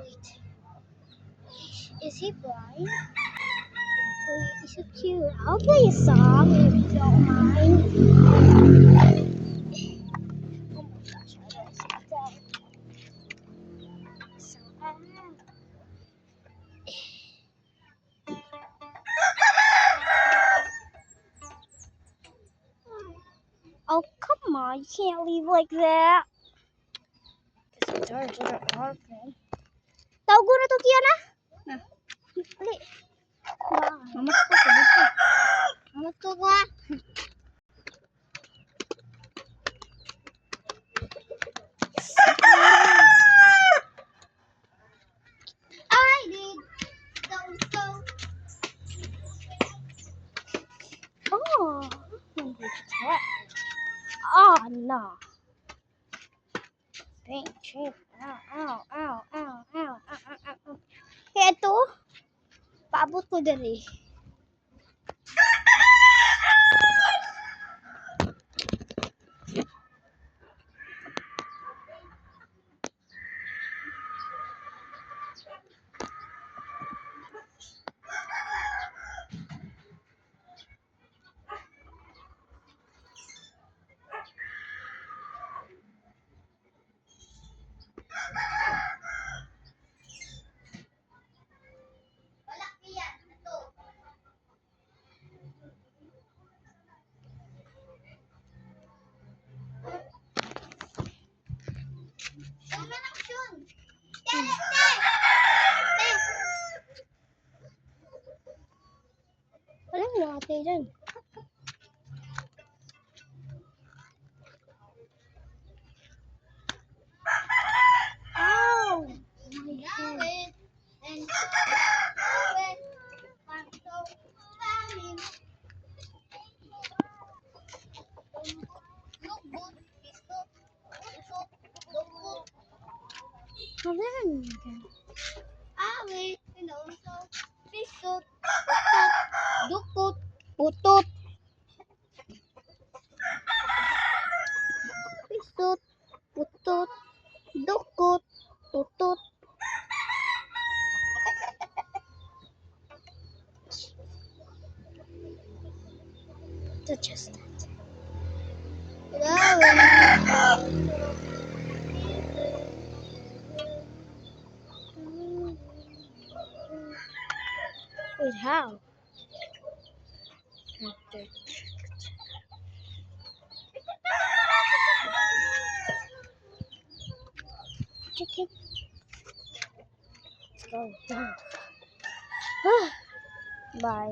Wait. Is he blind? Wait, is it cute? I'll play a song if you don't mind. Oh my gosh, I gotta sit down. So, oh, come on. You can't leave like that. It's hard to get open. Tahu guru tuh Kiana? Nah, beli. Mama suka sedikit. Mama suka. I did. So. Oh, oh no. Dang, shit. Ow, ow, ow, ow, ow, ow, ow, ow. Kaya ito, paabot ko dali. Wala mo ate dyan. Ow! My head. Wala mo dyan. Awit. Pisot. Dukot. Putot. Pisot. Putot. Dukot. Putot. Ito just that. Wait, how? Chicken. Let's go. Bye.